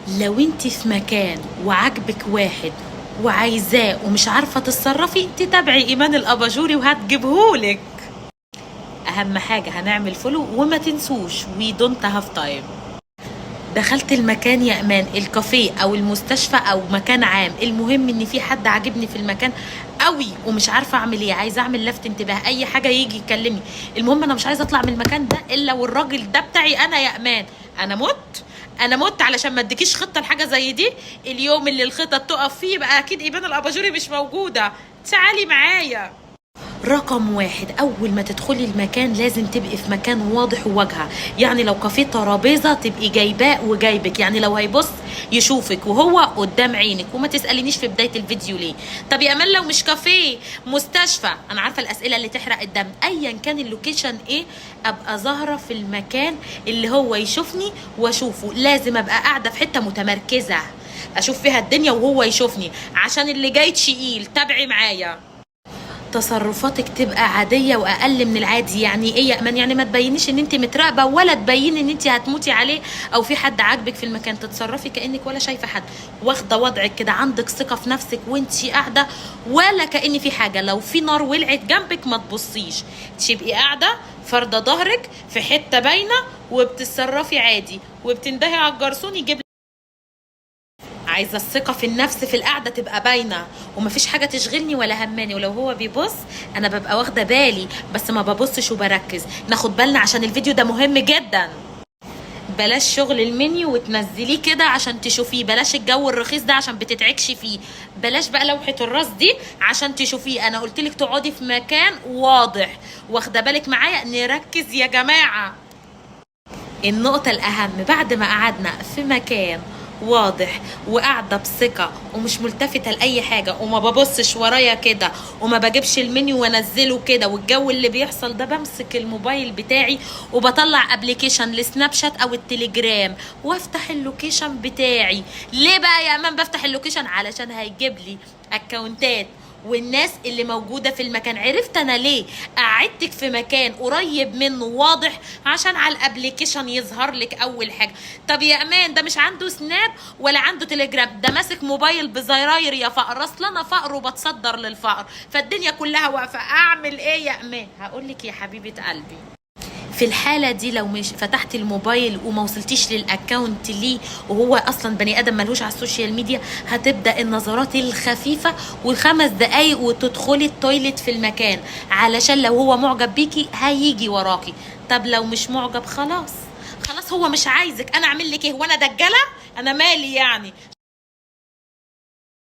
لو انت في مكان وعاجبك واحد وعايزاه ومش عارفه تتصرفي، تتابعي ايمان الاباجوري وهتجيبهولك. اهم حاجه هنعمل فولو وما تنسوش وي دونت هاف تايم. دخلت المكان يا امان، الكافيه او المستشفى او مكان عام، المهم ان في حد عاجبني في المكان قوي ومش عارفه اعمل ايه، عايزه اعمل لفت انتباه، اي حاجه يجي يكلمني. المهم انا مش عايزه اطلع من المكان ده الا والراجل ده بتاعي انا يا امان. انا مت علشان ما اديكيش خطه لحاجه زي دي. اليوم اللي الخطط تقف فيه يبقى اكيد ايمان الاباجوري مش موجوده. تعالي معايا. رقم واحد، اول ما تدخلي المكان لازم تبقي في مكان واضح وواجهه. يعني لو كافيه ترابيزه تبقي جايباه وجايبك، يعني لو هيبص يشوفك وهو قدام عينك. وما تسالينيش في بدايه الفيديو ليه. طب يا امان لو مش كافيه، مستشفى، انا عارفه الاسئله اللي تحرق الدم. ايا كان اللوكيشن ايه، ابقى ظاهره في المكان اللي هو يشوفني واشوفه. لازم ابقى قاعده في حته متمركزه اشوف فيها الدنيا وهو يشوفني، عشان اللي جاي تشيل. تابعي معايا. تصرفاتك تبقى عاديه واقل من العادي. يعني ايه يا امان؟ يعني ما تبينيش ان انت متراقبه، ولا تبيني ان انت هتموتي عليه او في حد عاجبك في المكان. تتصرفي كانك ولا شايفه حد، واخده وضعك كده، عندك ثقه في نفسك وانت قاعده، ولا كأن في حاجه. لو في نار ولعت جنبك ما تبصيش، تبقي قاعده فارده ظهرك في حته باينه وبتتصرفي عادي وبتندهي على الجرسون يجيب. عايزه الثقه في النفس في القعده تبقى باينه، ومفيش حاجه تشغلني ولا هماني. ولو هو بيبص انا ببقى واخده بالي بس ما ببصش وبركز. ناخد بالنا عشان الفيديو ده مهم جدا. بلاش شغل المنيو وتنزليه كده عشان تشوفيه، بلاش الجو الرخيص ده عشان بتتعكشي فيه، بلاش بقى لوحه الراس دي عشان تشوفيه. انا قلتلك تقعدي في مكان واضح. واخده بالك معايا؟ نركز يا جماعه. النقطة الأهم، بعد ما قعدنا في مكان واضح وقاعدة بثقة ومش ملتفتة لأي حاجة وما ببصش ورايا كده وما بجيبش المنيو وانزله كده والجو اللي بيحصل ده، بمسك الموبايل بتاعي وبطلع ابلكيشن لسناب شات او التليجرام وافتح اللوكيشن بتاعي. ليه بقى يا امان بفتح اللوكيشن؟ علشان هيجيب لي اكونتات والناس اللي موجوده في المكان. عرفت انا ليه قعدتك في مكان قريب منه واضح؟ عشان على الابليكيشن يظهر لك اول حاجه. طب يا امان ده مش عنده سناب ولا عنده تليجرام، ده ماسك موبايل بزراير يا فقر. اصل انا فقر وبتصدر للفقر، فالدنيا كلها واقفه. اعمل ايه يا امان؟ هقول لك يا حبيبه قلبي. في الحاله دي لو مش فتحتي الموبايل وما وصلتيش للاكونت ليه وهو اصلا بني ادم ملهوش على السوشيال ميديا، هتبدا النظرات الخفيفه والخمس دقايق وتدخلي التويليت في المكان، علشان لو هو معجب بيكي هيجي وراكي. طب لو مش معجب خلاص، خلاص هو مش عايزك. انا اعمل لك ايه وانا دجاله؟ انا مالي يعني؟